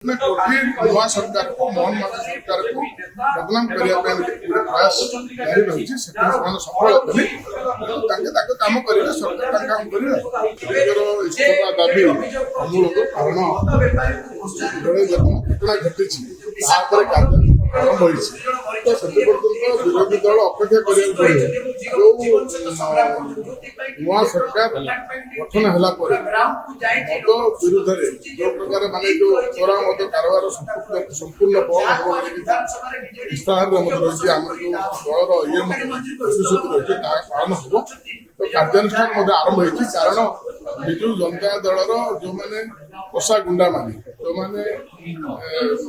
नवा सरकार को मोहन माझी सरकार को बदनाम करने प्रयास जारी रही सफल कम कर सरकार काम कर इस्तफा दाबी अमूलक कारण घटना घटी आरंभ हो तो से विरोधी दल अपेक्षा करा जो नुआ सरकार गठन है मद विरुद्ध जो प्रकार माने जो चोरा मद कारबार संपूर्ण बंद हो इस्ताहार रही आम जो दलर ये प्रतिश्रुति रही पालन हम तो कार्यानुष्ठान आरंभ हो कारण विजु जनता दलर जो मैंने पोषा गुंडा माने जो मैंने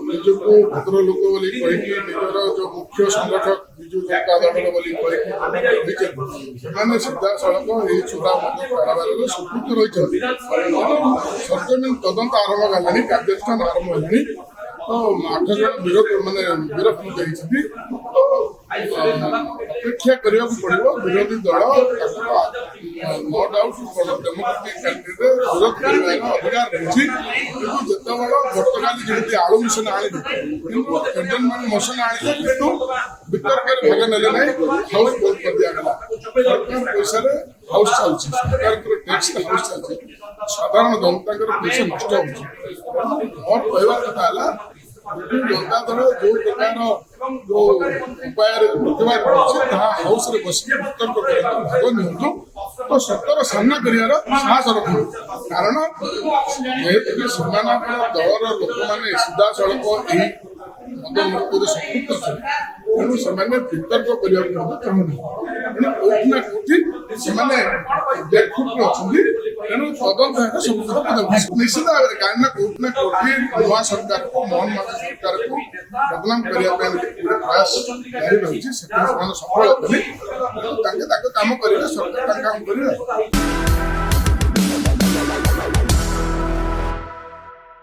निजको भद्रलोक बोली निजर जो मुख्य संगठक विजु जनता दल बोली सीधा सड़क ये चोरा मद कारबार संपुक्त रही सरजमीन तदंत आरंभ है कार्यानुष्ठान आरंभ है तो 8 जन विरोध माने गिरफ्त तो अपेक्षा करने पड़ो विरोधी दल नो डाउट डेमोक्रेटिक कैंडिडेट विरोध कर अधिकार रही जिते गतकाली जमी आलू मिशन आंटेनमेंट मोशन आने वितर्क भाग ने हाउस बंद कर दिगला सरकार पैसा हाउस चलती सरकार टैक्स हाउस चलती साधारण जनता पैसा नष्ट हो कहवा कथा जनता दल जो प्रकार जो उपाय प्रतिवाद हाउस बसिक वितर्क भाग नियंतु तो सत्तर सामना कर साहस रखु कारण जेहेतु से दलर लोक मैंने सीधा सड़क मद मृत्यु संपुक्त अच्छे तेणु से वितर्क करने चाहूना कौटना कौटी से बेखुट अच्छा तेणु तदंत निश्चित भाव में कहीं कौटना कौटी नुआ सरकार को मोहन माझी सरकार को बदनाम करने प्रयास जारी रही सफल कम कर सरकार काम कर